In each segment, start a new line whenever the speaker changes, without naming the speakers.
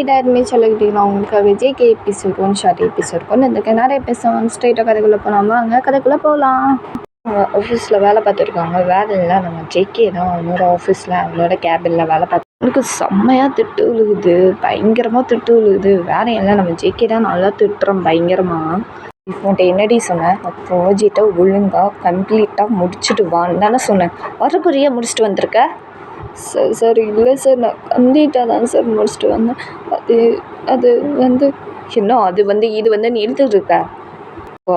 எல்லாருமே சொல்லிக்கிட்டீங்கன்னா உங்களுக்காக JK episode 1 short episode கொண்டு வந்திருக்கேன். நிறைய பேசுவோம். ஸ்ட்ரெயிட்டாக கதைக்குள்ளே போகலாம். வாங்க கதைக்குள்ளே போகலாம். ஆஃபீஸில் வேலை பார்த்துருக்காங்க. வேலையில் நம்ம ஜேகே தான் அவனோட ஆஃபீஸில் அவனோட கேபினில் வேலை பார்த்து எனக்கு செம்மையாக திட்டு விழுகுது. பயங்கரமாக திட்டு விழுகுது. வேலையெல்லாம் நம்ம ஜேகே தான் நல்லா திட்டுறோம் பயங்கரமாக. உன்ட்ட என்னடி சொன்னேன்? ப்ராஜெக்டை ஒழுங்காக கம்ப்ளீட்டாக முடிச்சுட்டு வான்னு தானே சொன்னேன். வரக்குறையாக முடிச்சுட்டு வந்திருக்க. சார் இல்லை சார், நான் கம்ப்ளீட்டாக தான் சார் முடிச்சுட்டு வந்தேன். அது வந்து இன்னும் இது வந்து நீ எழுதிட்டுருக்க.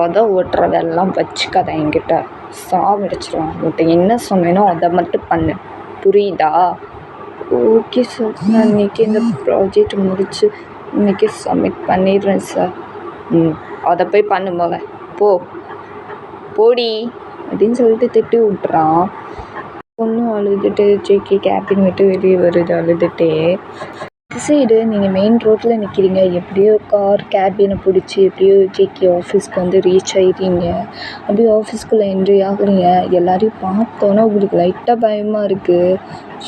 அதை ஓட்டுறதெல்லாம் வச்சுக்காத என்கிட்ட. சாவடிச்சிருவான். உன்ட்ட என்ன சொன்னேனோ அதை மட்டும் பண்ணு, புரியுதா? ஓகே சார், நான் இன்றைக்கி இந்த ப்ராஜெக்ட் முடித்து இன்றைக்கி சப்மிட் பண்ணிடுறேன் சார். அதை போய் பண்ணு போல, போடி அப்படின்னு சொல்லிட்டு திட்டி விட்டுறான். பொண்ணும் அழுதுட்டு ஜேகே கேபின் விட்டு வெளியே வருது அழுதுகிட்டே. சைடு நீங்கள் மெயின் ரோட்டில் நிற்கிறீங்க. எப்படியோ கார் கேபினை பிடிச்சி எப்படியோ ஜேகே ஆஃபீஸ்க்கு வந்து ரீச் ஆகிட்டீங்க. அப்படியே ஆஃபீஸ்க்குள்ளே என்ட்ரி ஆகுறீங்க. எல்லாரையும் பார்த்தோன்னா உங்களுக்கு லைட்டாக பயமாக இருக்குது.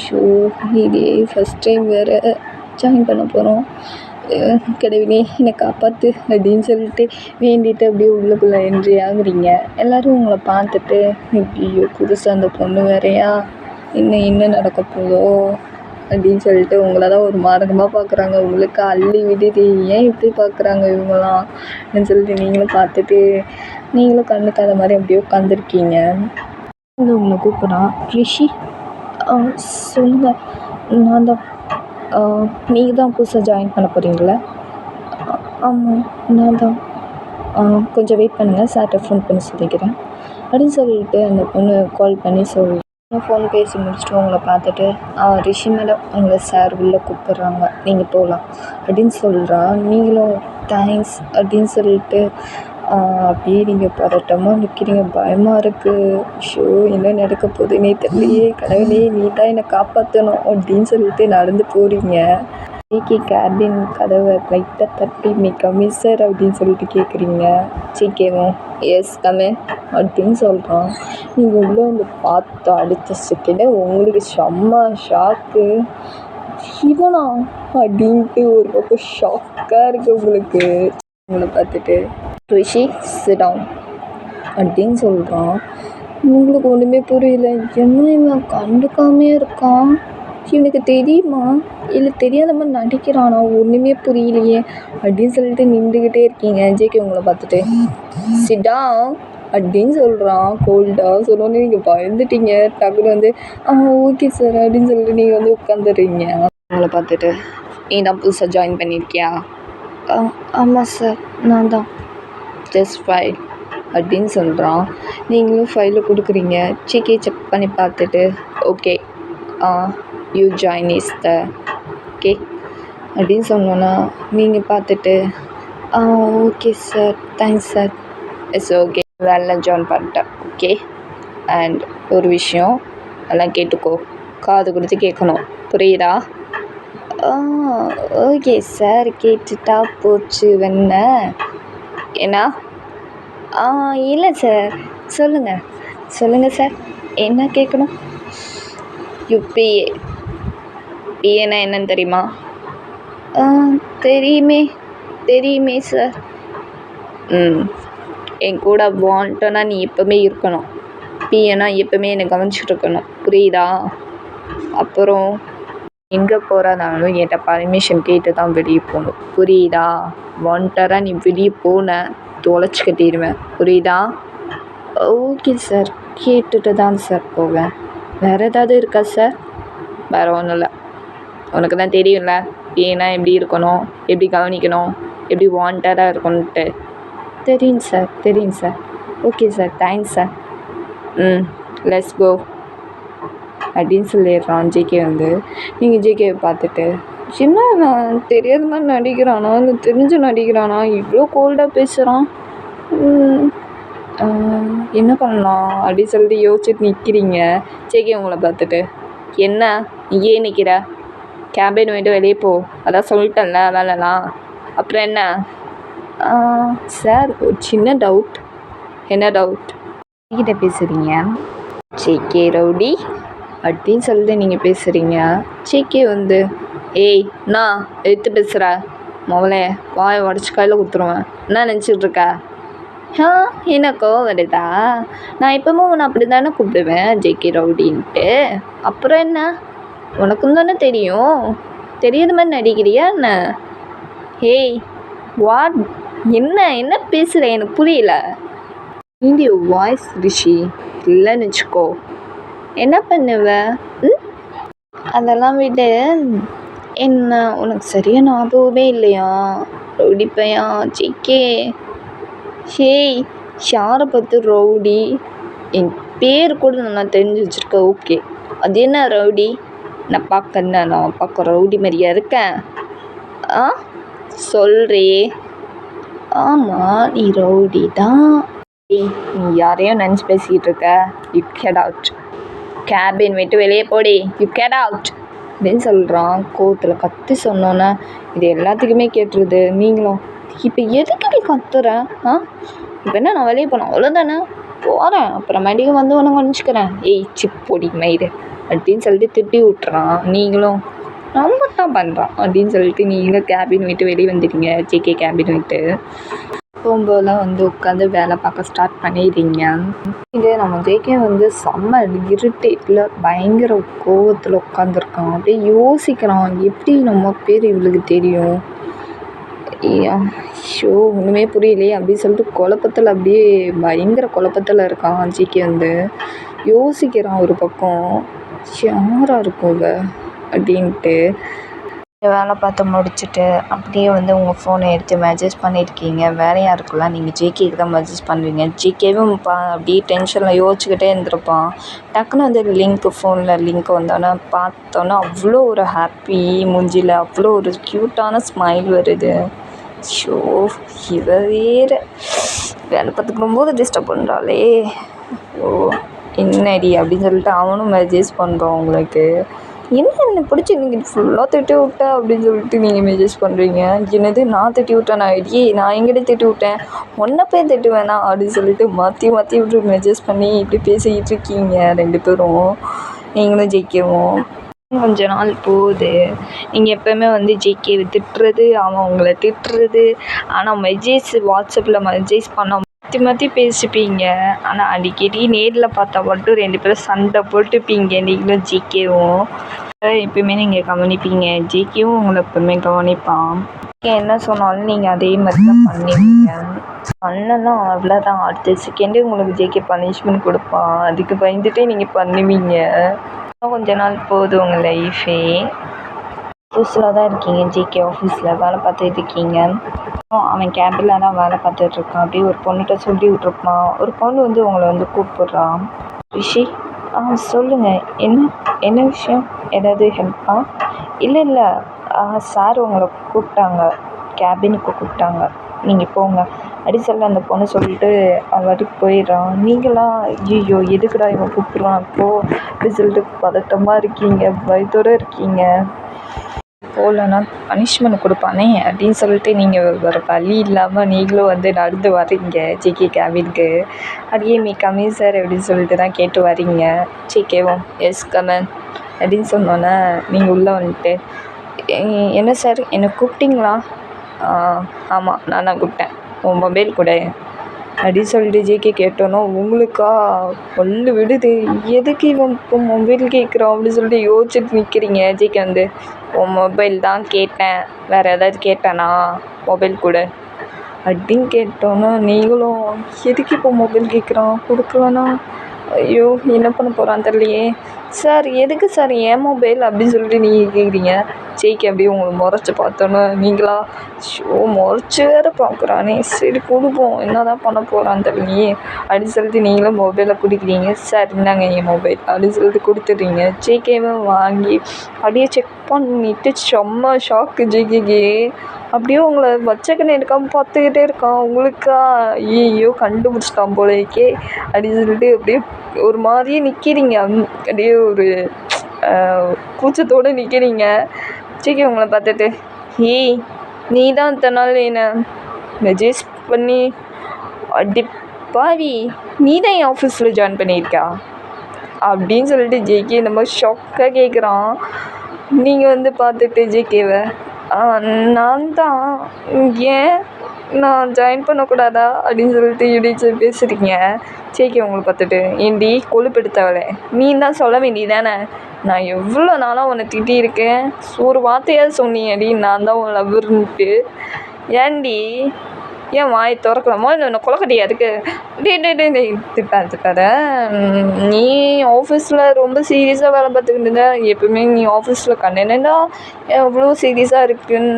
ஷோ, இதே ஃபஸ்ட் டைம் வேறு ஜாயின் பண்ண போகிறோம். கடவுளே என்னை காப்பாற்று அப்படின்னு சொல்லிட்டு வேண்டிட்டு அப்படியே உள்ளுக்குள்ளே என்ட்ரி ஆகுறீங்க. எல்லோரும் உங்களை பார்த்துட்டு ஐயோ புதுசாக அந்த பொண்ணு வேறையா, என்ன நடக்க போதோ அப்படின்னு சொல்லிட்டு உங்களை தான் ஒரு மார்க்கமாக பார்க்குறாங்க. உங்களுக்கு அள்ளி விடுது. ஏன் இப்படி பார்க்குறாங்க இவங்களாம் அப்படின்னு சொல்லிட்டு நீங்களும் பார்த்துட்டு நீங்களும் கண்டுக்காத மாதிரி அப்படியே உட்காந்துருக்கீங்க. உங்களை கூப்பிட்றான். ரிஷி, சொல்லுங்கள். நான் தான். நீங்கள் தான் புதுசாக ஜாயின் பண்ண போகிறீங்களா? ஆமாம், நான் தான். கொஞ்சம் வெயிட் பண்ணுங்கள், சார்கிட்ட ஃபோன் பண்ணி சொல்லிக்கிறேன் அப்படின்னு சொல்லிட்டு அந்த பொண்ணு கால் பண்ணி ஃபோன் பேசி முடிச்சுட்டு உங்களை பார்த்துட்டு ரிஷி மேடம் உங்களை சார் உள்ளே கூப்பிட்றாங்க, நீங்கள் போகலாம் அப்படின்னு சொல்கிறா. நீங்களும் தேங்க்ஸ் அப்படின்னு சொல்லிட்டு அப்படியே நீங்கள் பதட்டமாக நிற்கிறீங்க. பயமாக இருக்குது. ஷோ, என்ன நடக்க போகுதுன்னே தெரியலையே. கடவுளே நீ தான் என்னை காப்பாற்றணும் அப்படின்னு சொல்லிட்டு நடந்து போகிறீங்க. ஜேகே கேபின் கதவை லைட்டாக தட்டி நீ கம்மி சார் அப்படின்னு சொல்லிட்டு கேட்குறீங்க. ஜேகேவும் எஸ் கமின் அப்படின்னு சொல்கிறான். நீங்கள் உள்ளே வந்து பார்த்து அடுத்த செகண்டே உங்களுக்கு செம்ம ஷாக்கு. இவனா அப்படின்ட்டு ஒரு பக்கம் ஷாக்காக இருக்குது உங்களுக்கு. உங்களை பார்த்துட்டு ரிஷி சிட் டவுன் அப்படின்னு சொல்கிறான். உங்களுக்கு ஒன்றுமே புரியல. என்ன இவன் கண்டுக்காமே இருக்கான்? இவனுக்கு தெரியுமா இல்லை தெரியாத மாதிரி நடிக்கிறானா? ஒன்றுமே புரியலையே அப்படின்னு சொல்லிட்டு நின்றுக்கிட்டே இருக்கீங்க. ஜேகே உங்களை பார்த்துட்டு சிட் டவுன் அப்படின்னு சொல்கிறான். கோல்டாக சொன்னோன்னே நீங்கள் பயந்துட்டீங்க. டக்குன்னு வந்து ஓகே சார் அப்படின்னு சொல்லிட்டு நீங்கள் வந்து உட்காந்துடுறீங்க. உங்களை பார்த்துட்டு நீ தான் புதுசாக ஜாயின் பண்ணியிருக்கியா? ஆமாம் சார், நான் தான். ஜஸ்ட் ஃபைல் அப்படின்னு சொல்கிறான். நீங்களும் ஃபைலை கொடுக்குறீங்க. ஜேகே செக் பண்ணி பார்த்துட்டு okay you join is the okay அப்படின்னு சொன்னோன்னா நீங்கள் பார்த்துட்டு okay sir, thanks sir, it's okay, வேலை ஜாயின் பண்ணிட்டேன். ஓகே, அண்ட் ஒரு விஷயம் எல்லாம் கேட்டுக்கோ, காது கொடுத்து கேட்கணும், புரியுதா? ஓகே சார், கேட்டுட்டா போச்சு. ஏன்னா இல்லை சார், சொல்லுங்கள் சார், என்ன கேட்கணும்? யூபிஏ. பிஏனா என்னன்னு தெரியுமா? தெரியுமே சார். என் கூட வாண்டனா நீ எப்போவுமே இருக்கணும். பிஏனா எப்போவுமே என்னை கவனிச்சுட்டு இருக்கணும், புரியுதா? அப்புறம் எங்கே போகிறதாலும் என்கிட்ட பர்மிஷன் கேட்டு தான் வெளியே போகணும், புரியுதா? வாண்டராக நீ வெளியே போன தொலைச்சி கட்டிடுவேன், புரியுதா? ஓகே சார், கேட்டுட்டு தான் சார் போவேன். வேறு ஏதாவது இருக்கா சார்? வேறு ஒன்றும் இல்லை. உனக்கு தான் தெரியும்ல ஏன்னா எப்படி இருக்கணும், எப்படி கவனிக்கணும், எப்படி வாண்டடாக இருக்கணுன்ட்டு. தெரியும் sir. Okay sir, thanks sir. Let's go அப்படின்னு சொல்லிடுறான் ஜேகே வந்து. நீங்கள் ஜேகேவை பார்த்துட்டு என்ன நான் தெரியாத மாதிரி நடிக்கிறானா இல்லை தெரிஞ்சு நடிக்கிறானா, இவ்வளோ கோல்டாக பேசுகிறான், என்ன பண்ணலாம் அப்படின்னு சொல்லிட்டு யோசிச்சுட்டு நிற்கிறீங்க. ஜேகே உங்களை பார்த்துட்டு என்ன இங்கேயே நிற்கிற, கேபின் விட்டு வெளியே போ, அதான் சொல்லிட்டேன்ல வேலைலாம். அப்புறம் என்ன? சார் ஒரு சின்ன டவுட். என்ன டவுட்? கிட்ட பேசுகிறீங்க? ஜேகே ரவுடி அப்படின்னு சொல்லிட்டு நீங்கள் பேசுகிறீங்க. ஜேகே வந்து ஏய் நான் எடுத்து பேசுகிற மொதலே வாயை உடச்சி கையில் கொடுத்துருவேன். என்ன நினச்சிட்டு இருக்க? என்ன கோவம் வருதா? நான் எப்பவுமே உன்னை அப்படி தானே கூப்பிடுவேன், ஜேகே ரவுடின்ட்டு. அப்புறம் என்ன, உனக்கும் தானே தெரியும். தெரியாத மாதிரி நடிக்கிறியா என்ன? ஏய் வாட், என்ன என்ன பேசுகிற, எனக்கு புரியல. இந்திய வாய்ஸ் ரிஷி இல்லைன்னு வச்சுக்கோ, என்ன பண்ணுவ? அதெல்லாம் விட, என்ன உனக்கு சரியாக ஞாபகமே இல்லையா? ரவுடி பையா ஜேகே. ஹேய், யாரை பார்த்து ரவுடி? என் பேர் கூட நான் தெரிஞ்சு வச்சுருக்கேன். ஓகே, அது என்ன ரவுடி? நான் பார்க்க ரவுடி மாதிரியா இருக்கேன்? சொல்கிறே. ஆமாம், நீ ரவுடி தான். நீ யாரையும் நினச்சி பேசிக்கிட்டு இருக்க. You get out. கேபின் விட்டு வெளியே போடி. யூ கெட் அவுட் அப்படின்னு சொல்கிறான். கோவத்தில் கத்தி சொன்னோன்னே இது எல்லாத்துக்குமே கேட்டுருது. நீங்களும் இப்போ எதுக்கு நீ கத்துற? இப்போ என்ன, நான் வெளியே போனேன் அவ்வளோதானே, போகிறேன், அப்புறமேட்டுக்கு வந்து உனக்கு நினச்சிக்கிறேன். ஏய் சிப்பொடி மயிறு அப்படின்னு சொல்லிட்டு திட்டி விட்டுறான். நீங்களும் ரொம்ப தான் பண்ணுறான் அப்படின்னு சொல்லிட்டு நீங்களும் கேபின் விட்டு வெளியே வந்துட்டீங்க. ஜேகே கேபின் விட்டு போகும்போதெல்லாம் வந்து உட்காந்து வேலை பார்க்க ஸ்டார்ட் பண்ணிடுறீங்க. இதே நம்ம ஜேகே வந்து செம்ம இரிட்டேட்டில் பயங்கர கோவத்தில் உட்காந்துருக்கான். அப்படியே யோசிக்கிறான், எப்படி நம்ம பேர் இவளுக்கு தெரியும், ஷோ ஒன்றுமே புரியலையே அப்படின்னு சொல்லிட்டு குழப்பத்தில், அப்படியே பயங்கர குழப்பத்தில் இருக்கான் ஜேகே. வந்து யோசிக்கிறான் ஒரு பக்கம், யாராக இருக்கும் இவ அப்படின்ட்டு. வேலை பார்த்து முடிச்சுட்டு அப்படியே வந்து உங்கள் ஃபோனை எடுத்து மெசேஜ் பண்ணியிருக்கீங்க. வேலையாக இருக்குல்ல, நீங்கள் ஜேகேக்கு தான் மெசேஜ் பண்ணுவீங்க. ஜேகேவும் அப்படியே டென்ஷனில் யோசிச்சுக்கிட்டே இருந்திருப்பான். டக்குன்னு வந்து ஃபோனில் லிங்க் வந்தோன்னே பார்த்தோன்னே அவ்வளோ ஒரு ஹாப்பி மூஞ்சியில் அவ்வளோ ஒரு க்யூட்டான ஸ்மைல் வருது. ஷோ, இவ வேறு வேலை பார்த்துக்கும் போது டிஸ்டர்ப் பண்ணுறாளே. ஓ என்னடி அப்படின்னு சொல்லிட்டு அவனும் மெசேஜ் பண்ணுறான் உங்களுக்கு. என்ன பிடிச்சி நீங்கள் ஃபுல்லாக திட்டி விட்ட அப்படின்னு சொல்லிட்டு நீங்கள் மெசேஜ் பண்ணுறீங்க. என்னது நான் திட்டி விட்டேன்? நான் எங்கிட்ட திட்டி விட்டேன், ஒன்றை போய் திட்டு வேணாம் அப்படின்னு சொல்லிட்டு மாற்றி இப்படி மெசேஜ் பண்ணி இப்படி பேசிக்கிட்டு இருக்கீங்க ரெண்டு பேரும், நீங்களும் ஜேகேவும். கொஞ்ச நாள் போகுது. நீங்கள் எப்போவுமே வந்து ஜேகேவை திட்டுறது, அவன் உங்களை திட்டுறது. ஆனால் வாட்ஸ்அப்பில் மெசேஜ் பண்ண மாற்றி பேசிப்பீங்க. ஆனால் அடிக்கடி நேரில் பார்த்தா மட்டும் ரெண்டு பேரும் சண்டை போட்டுப்பீங்க, நீங்களும் ஜேகேவும். எப்பயுமே நீங்கள் கவனிப்பீங்க, ஜேகேவும் உங்களை எப்பவுமே கவனிப்பான். என்ன சொன்னாலும் நீங்கள் அதே மாதிரி தான் பண்ணுவீங்க. பண்ணலாம் அவ்வளோதான், அடுத்த செகண்டே உங்களுக்கு ஜேகே பனிஷ்மெண்ட் கொடுப்பான். அதுக்கு பயந்துட்டே நீங்கள் பண்ணுவீங்க. கொஞ்ச நாள் போகுது உங்கள் லைஃபே. ஆஃபீஸில் தான் இருக்கீங்க, ஜேகே ஆஃபீஸில் வேலை பார்த்துட்டு இருக்கீங்க. அவன் கேபில் தான் வேலை பார்த்துட்ருக்கான். அப்படியே ஒரு பொண்ணுகிட்ட சொல்லி விட்ருப்பான். ஒரு பொண்ணு வந்து உங்களை வந்து கூப்பிட்றான். ரிஷி, சொல்லுங்கள், என்ன விஷயம், ஏதாவது ஹெல்ப்பா? இல்லை சார் உங்களை கூப்பிட்டாங்க, கேபினுக்கு கூப்பிட்டாங்க, நீங்கள் போங்க அப்படி சொல்ல அந்த பொண்ணு சொல்லிட்டு அவட்டுக்கு போயிடுறான். நீங்களாம் ஐயோ எதுக்குடா இவன் கூப்பிட்றான் அப்போது அப்படி சொல்லிட்டு பதட்டமாக இருக்கீங்க, பயத்தோடு இருக்கீங்க. போகலன்னா பனிஷ்மெண்ட் கொடுப்பானே அப்படின்னு சொல்லிட்டு நீங்கள் வேறு வழி இல்லாமல் நீங்களும் வந்து நடந்து வரீங்க ஜேகே கேபினுக்கு. அப்படியே மீ கமிங் சார் அப்படின்னு சொல்லிட்டு தான் கேட்டு வரீங்க. ஜேகேவும் எஸ் கமன் அப்படின்னு சொன்னோன்னே நீங்கள் உள்ளே வந்துட்டு, என்ன சார் என்னை கூப்பிட்டிங்களா? ஆமாம் நான் தான் கூப்பிட்டேன், உன் மொபைல் கூட அப்படின்னு சொல்லிட்டு ஜேகே கேட்டோன்னா உங்களுக்கா பல்லு விடுது. எதுக்கு இவன் இப்போ மொபைல் கேட்குறான் அப்படின்னு சொல்லிட்டு யோசிச்சுட்டு நிற்கிறீங்க. ஜேகே வந்து உன் மொபைல் தான் கேட்டேன், வேறு ஏதாவது கேட்டேனா, மொபைல் கூட அப்படின்னு கேட்டோன்னா நீங்களும் எதுக்கு இப்போ மொபைல் கேட்குறான், கொடுக்கலனா ஐயோ என்ன பண்ண போகிறான்னு தெரியலையே. சார் எதுக்கு சார் ஏன் மொபைல் அப்படின்னு சொல்லிட்டு நீங்கள் கேட்குறீங்க. ஜேகே அப்படியே உங்களை முறைச்சி பார்த்தோன்னே நீங்களா ஷோ முறைச்சி வேறு பார்க்குறானே, சரி கொடுப்போம், என்ன தான் பண்ண போகிறான்னு தெரியலையே அப்படின்னு சொல்லிட்டு நீங்களும் மொபைலை பிடிக்கிறீங்க. சார் இந்தாங்க என் மொபைல் அப்படின்னு சொல்லிட்டு கொடுத்துட்றீங்க. ஜேகேவை வாங்கி அப்படியே செக் பண்ணிவிட்டு செம்ம ஷாக்கு ஜேகேக்கு. அப்படியே உங்களை வச்சக்கண்ணு எடுக்காமல் பார்த்துக்கிட்டே இருக்கான். உங்களுக்கா ஐயோ கண்டுபிடிச்சிட்டான் போலேக்கே அப்படின்னு சொல்லிட்டு அப்படியே ஒரு மாதிரியே நிற்கிறீங்க. அப்படியே ஒரு கூச்சத்தோடு நிற்கிறீங்க. ஜேகே உங்களை பார்த்துட்டு, ஏய் நீ தான் இத்தனை நாள் என்னை மெசேஜ் பண்ணி அடிப்பாவி, நீ தான் என் ஆஃபீஸில் ஜாயின் பண்ணியிருக்கா அப்படின்னு சொல்லிட்டு ஜேகே இந்த மாதிரி ஷாக்காக கேட்குறான். நீங்கள் வந்து பார்த்துட்டு ஜேகேவை நான் தான் ஏன் நான் ஜாயின் பண்ணக்கூடாதா அப்படின்னு சொல்லிட்டு இப்படி பேசுகிறீங்க. ஜேகே உங்களை பார்த்துட்டு ஏண்டி கொழுப்பெடுத்தவளே நீ தான் சொல்ல வேண்டியதானே, நான் எவ்வளோ நாளாக உன்னை திட்டியிருக்கேன், ஒரு வார்த்தையாவது சொன்னியேடி நான் தான் உன் லவ்வர்ன்ட்டு. ஏன்டி ஏன் வாய் திறக்கலாமா இல்லை என்ன கொலக்கட்டியா இருக்கு? டே திட்டாத. நீ ஆஃபீஸில் ரொம்ப சீரியஸாக வேலை பார்த்துக்கிட்டு இருந்த. எப்பவுமே நீ ஆஃபீஸில் கண்டேனேடா எவ்வளோ சீரியஸாக இருக்குன்னு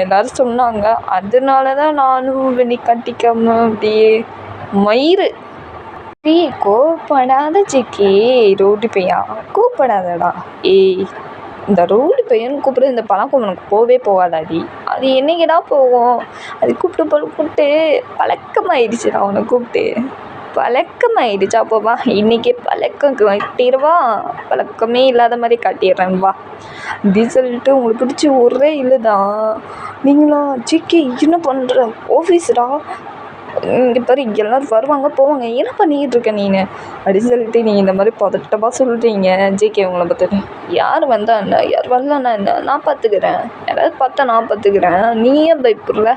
எல்லோரும் சொன்னாங்க. அதனால தான் நானும் வெளி கட்டிக்காம அப்படியே மயிறு. கோவப்படாத ஜிக்கி, ரோடு பையா கூப்பிடாதடா. ஏய் இந்த ரோடு பையன் கூப்பிடு, இந்த பழக்கம் உனக்கு போகவே போகாதாடி. அது என்னைக்கிடா போகும், அது கூப்பிட்டு பழக்கமாயிடுச்சுடா. அவனை கூப்பிட்டு பழக்கமாயிடுச்சா? அப்போவா இன்றைக்கி பழக்கம் கட்டிடுவா, பழக்கமே இல்லாத மாதிரி காட்டிடுறேன் வா அப்படின்னு சொல்லிட்டு உங்களுக்கு பிடிச்சி ஒரே இல்லைதான். நீங்களா ஜிக்கி என்ன பண்ணுற ஆஃபீஸ்டா, இங்கே பாரு எல்லோரும் வருவாங்க போவாங்க, என்ன பண்ணிக்கிட்டு இருக்க நீ அப்படின்னு சொல்லிட்டு நீங்கள் இந்த மாதிரி பதட்டமாக சொல்கிறீங்க. ஜேகே உங்களை பார்த்துட்டு யார் வந்தா என்ன, யார் வரலன்னா என்ன, நான் பார்த்துக்கிறேன், யாராவது பார்த்தா நான் பார்த்துக்கிறேன், நீ ஏன் பயப்படுற?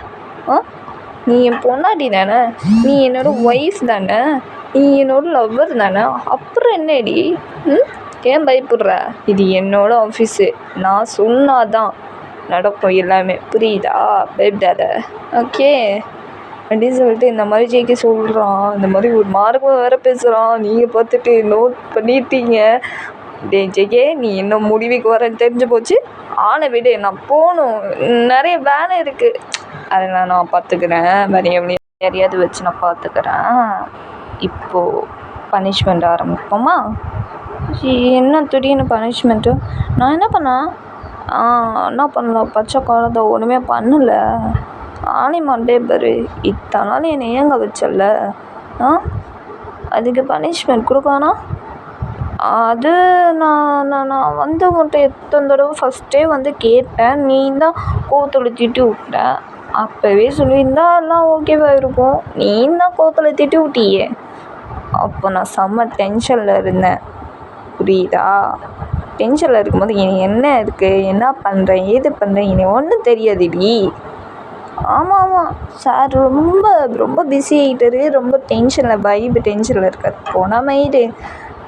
நீ என் பொண்டாட்டி தானே, நீ என்னோடய ஒய்ஃப் தானே, நீ என்னோடய லவ்வர் தானே, அப்புறம் என்னடி ஏன் பயப்படுற? இது என்னோடய ஆஃபீஸு, நான் சொன்னாதான் நடக்கும் எல்லாமே, புரியுதா? பயப்படாத ஓகே அப்படின்னு சொல்லிட்டு இந்த மாதிரி ஜேகே சொல்கிறான். இந்த மாதிரி ஒரு மார்க்கம் வேறு பேசுகிறான். நீங்கள் பார்த்துட்டு நோட் பண்ணிட்டீங்க. டே ஜேகே நீ இன்னும் முடிவுக்கு வரேன்னு தெரிஞ்சு போச்சு, ஆளை விடு, நான் போகணும், நிறைய வேலை இருக்குது, அதை நான் பார்த்துக்கிறேன், வேறு யாரையாவது வச்சு நான் பார்த்துக்கிறேன். இப்போது பனிஷ்மெண்ட் ஆரம்பிப்போமா? என்ன திடீர்னு பனிஷ்மெண்ட்டு? நான் என்ன பண்ணேன்? என்ன பண்ணல, பச்சை குழந்தை ஒன்றுமே பண்ணலை, ஆனி மண்டே பாரு, இத்தனை நாள் என்னை ஏங்க வச்சல, அதுக்கு பனிஷ்மெண்ட் கொடுக்கானா? அது நான் வந்து உன்ட்ட எத்தனை தடவை ஃபஸ்ட்டே வந்து கேட்டேன், நீ தான் கோவத்தில் திட்டி விட்ட. அப்போவே சொல்லியிருந்தா எல்லாம் ஓகேவாக இருக்கும், நீ தான் கோவத்தில் திட்டி விட்டியே. அப்போ நான் செம்ம டென்ஷனில் இருந்தேன், புரியுதா? டென்ஷனில் இருக்கும்போது இனி என்ன இருக்குது, என்ன பண்ணுறேன், ஏது பண்ணுறேன், இனி ஒன்றும் தெரியாதுடி. ஆமாம் சார் ரொம்ப பிஸி ஆகிட்டாரு, ரொம்ப டென்ஷனில் இருக்கார். போனால் மயிறு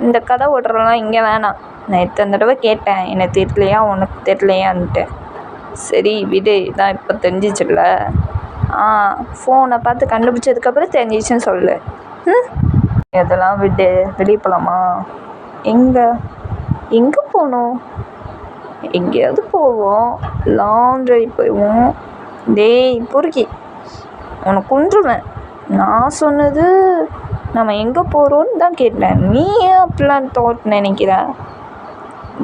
இந்த கதை ஓட்டுறலாம் இங்கே வேணாம். நான் எத்தனை தடவை கேட்டேன், எனக்கு தெரியலையா உனக்கு தெரியலையான்ட்டு. சரி விடு, இதான் இப்போ தெரிஞ்சிச்சுல்ல, ஃபோனை பார்த்து கண்டுபிடிச்சதுக்கப்புறம் தெரிஞ்சிச்சுன்னு சொல்லு. இதெல்லாம் விடு, வெளியே போகலாமா? எங்கே போகணும்? எங்கேயாவது போவோம், லாங் ட்ரைவ் போயிடுவோம். டேய் பொறுக்கி, உன்னை கொன்றுவேன். நான் சொன்னது நம்ம எங்கே போகிறோன்னு தான் கேட்டேன், நீ ஏன் அப்படிலாம் தாட் நினைக்கிற?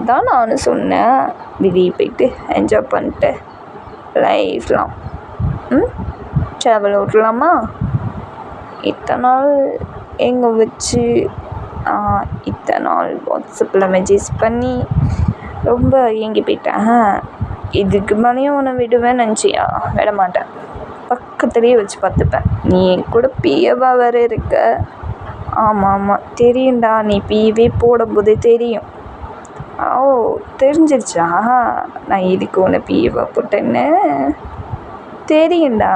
தான் நான் சொன்னேன், வெளியே போயிட்டு என்ஜாய் பண்ணிட்டு லைஃப்லாம் ட்ராவல் ஓட்டலாமா? இத்தனை நாள் எங்கே வச்சு இத்தனை நாள் வாட்ஸ்அப்பில் மெசேஜ் பண்ணி ரொம்ப ஏங்கி போயிட்டேன். இதுக்கு மேலேயும் உன்னை விடுவேன்னு நினச்சியா? விட மாட்டேன், பக்கத்துலேயே வச்சு பார்த்துப்பேன். நீ என் கூட பிஏவா வேறு இருக்க. ஆமாம் தெரியும்டா, நீ பிஏவே போடும்போதே தெரியும். ஓ தெரிஞ்சிருச்சா நான் இதுக்கு உன்னை பிஏவா போட்டேன்னு? தெரியும்டா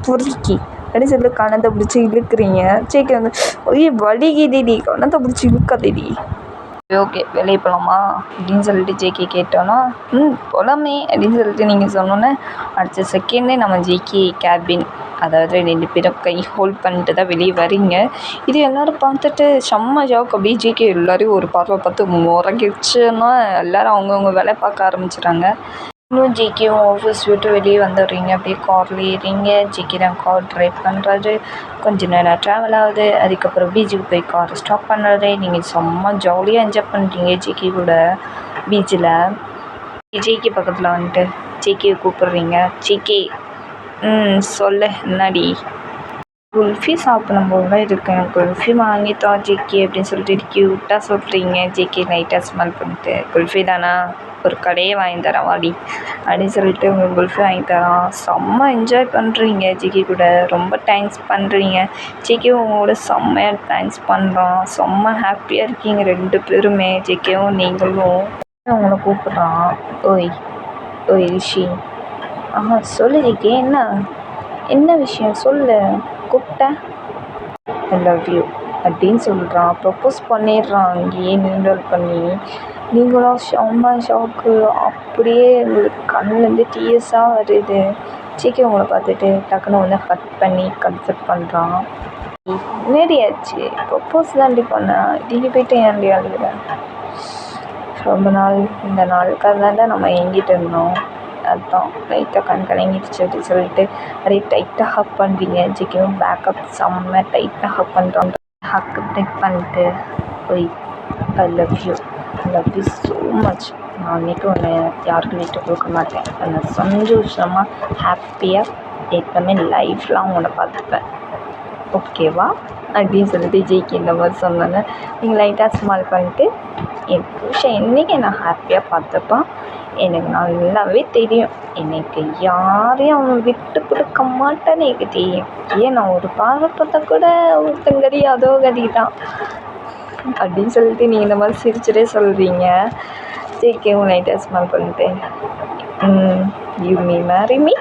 பொறுக்கி அப்படின்னு சொல்லி கணத்தை பிடிச்சி இழுக்கிறீங்க. ஜேகே வந்து ஒரே வலிக்குதுடி, கணத்தை பிடிச்சி இழுக்காதேடி. ஓகே வெளியே போகலாமா அப்படின்னு சொல்லிட்டு ஜேகே கேட்டோன்னா போகலாமே அப்படின்னு சொல்லிட்டு நீங்கள் சொன்னோன்னே அடுத்த செகண்டே நம்ம ஜேகே கேபின், அதாவது 2 பேரும் கை ஹோல்ட் பண்ணிட்டு தான் வெளியே வரீங்க. இது எல்லோரும் பார்த்துட்டு செம்ம ஜாக். அப்படியே ஜேகே எல்லோரையும் ஒரு பார்வை பார்த்து முறைக்கிடுச்சுன்னா எல்லோரும் அவங்கவுங்க வேலை பார்க்க ஆரம்பிச்சிட்டாங்க. இன்னும் ஜேகேவும் ஆஃபீஸ் விட்டு வெளியே வந்துடுறீங்க. அப்படியே காரில் ஏறிங்க. ஜேகே தான் கார் ட்ரைவ் பண்ணுறாரு. கொஞ்சம் நேரம் ட்ராவல் ஆகுது. அதுக்கப்புறம் பீச்சுக்கு போய் காரை ஸ்டாப் பண்ணுறாரு. நீங்கள் செம்ம ஜாலியாக என்ஜாய் பண்ணுறீங்க ஜேகே கூட பீச்சில். ஜேகே பக்கத்தில் வந்துட்டு ஜேகேவை கூப்பிட்றீங்க. ஜேகே சொல்லு என்னடி? குல்ஃபி சாப்பிடும் போல இருக்கேன், குல்ஃபி வாங்கித்தா ஜேகே அப்படின்னு சொல்லிட்டு க்யூட்டாக சொல்கிறீங்க. ஜேகே லைட்டாக ஸ்மெல் பண்ணிட்டு குல்ஃபி தானா, ஒரு கடையே வாங்கி தரேன் வாடி அப்படின்னு சொல்லிட்டு உங்களுக்கு குல்ஃபி வாங்கி தரான். செம்ம என்ஜாய் பண்ணுறீங்க ஜேகே கூட, ரொம்ப டைம்ஸ் பண்ணுறீங்க. ஜேகே உங்களோட செம்மையாக டைம்ஸ் பண்ணுறான். செம்ம ஹாப்பியாக இருக்கீங்க 2 பேருமே, ஜேகேவும் நீங்களும். அவங்கள கூப்பிட்றான். ஓய் ஓய் ரிஷி. சொல்லு ஜிகே. என்ன விஷயம் சொல்லு, கூப்பிட்ட. ஐ லவ் யூ அப்படின்னு சொல்கிறான். ப்ரப்போஸ் பண்ணிடுறான் அங்கேயே நின்றல் பண்ணி. நீங்களும் செம்ம ஷாக்கு. அப்படியே உங்களுக்கு கண்ணுலேருந்து டீயர்ஸாக வருது. ஜிகே உங்களை பார்த்துட்டு டக்குன்னு வந்து கட் பண்ணி கன்சல்ட் பண்ணுறான். என்னடி ஆச்சு? ப்ரப்போஸ் தாண்டி பண்ணேன், நீங்கள் போய்ட்டு ஏன்டி அழுகுற? ரொம்ப நாள் இந்த நாளுக்காக தான் நம்ம ஏங்கிட்டு இருந்தோம், அதுதான் லைட்டாக கண் கலங்கிடுச்சு அப்படின்னு சொல்லிட்டு அப்படியே டைட்டாக ஹக் பண்ணுறீங்க. ஜிகேவும் பேக்கப் செம்ம டைட்டாக ஹக் பண்ணுறான். ஹக்கு டெக் பண்ணிட்டு போய் I love you so much. நான் அன்றைக்கி உன்னை யாருக்கும் விட்டு கொடுக்க மாட்டேன். உன்னை சந்தோஷமாக ஹாப்பியாக எப்பவுமே லைஃப் லாங் உன்னை பார்த்துப்பேன், ஓகேவா அப்படின்னு சொல்லிட்டு ஜெய்கி இந்த மாதிரி சொன்னாங்க. நீங்கள் லைட்டாக ஸ்மால் பண்ணிட்டு என் புருஷன் என்றைக்கு நான் ஹாப்பியாக பார்த்துப்பான் எனக்கு நல்லாவே தெரியும். எனக்கு யாரையும் அவன் விட்டு கொடுக்க மாட்டான்னு எனக்கு தெரியும். ஏன் நான் ஒரு பார்வை பார்த்தா கூட ஒருத்தங்கடி அதோ கடி தான் அப்படின்னு சொல்லிட்டு நீங்கள் இந்த மாதிரி சிரிச்சுட்டே சொல்கிறீங்க. ஜெய்கேவும் லைட்டாக ஸ்மால் பண்ணிட்டு யூ மீ மேரி மீ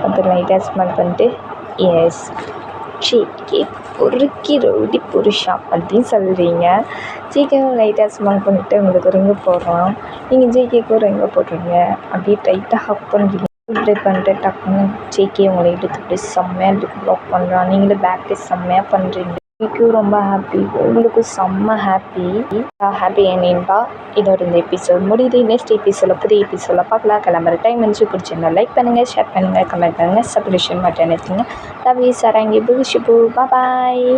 பார்த்து லைட்டாக ஸ்மால் பண்ணிட்டு எஸ் ஜிகே பொறுக்கி ரவுடி புருஷா அப்படின்னு சொல்கிறீங்க. ஜிகேவும் லைட்டாக ஸ்மால் பண்ணிவிட்டு உங்களுக்கு ரிங்கு போடுறோம். நீங்கள் ஜிகேக்கும் ரிங்கு போடுறீங்க. அப்படியே டைட்டாக ஹக் பண்ணுறீங்க. ட்ரை பண்ணிட்டு டக்குன்னு ஜிகே உங்களை எடுத்து அப்படியே செம்மையாக லிப் லாக் பண்ணுறான். நீங்களும் பேக்கே செம்மையாக பண்ணுறீங்க. ஜிகேவும் ரொம்ப ஹாப்பி, உங்களுக்கும் செம்ம ஹாப்பி என்னப்பா. இதோட இந்த எபிசோட் முடியுது. நெக்ஸ்ட் எபிசோடில் புதிய எபிசோடில் பார்க்கலாம். கிளம்புற டைம் வந்து பிடிச்சிருந்தா லைக் பண்ணுங்கள், ஷேர் பண்ணுங்கள், கமெண்ட் பண்ணுங்கள், சப்ஸ்கிரிப்ஷன் மட்டும் நினைச்சிங்க. Love you sarangi புஷிபு. பாய்.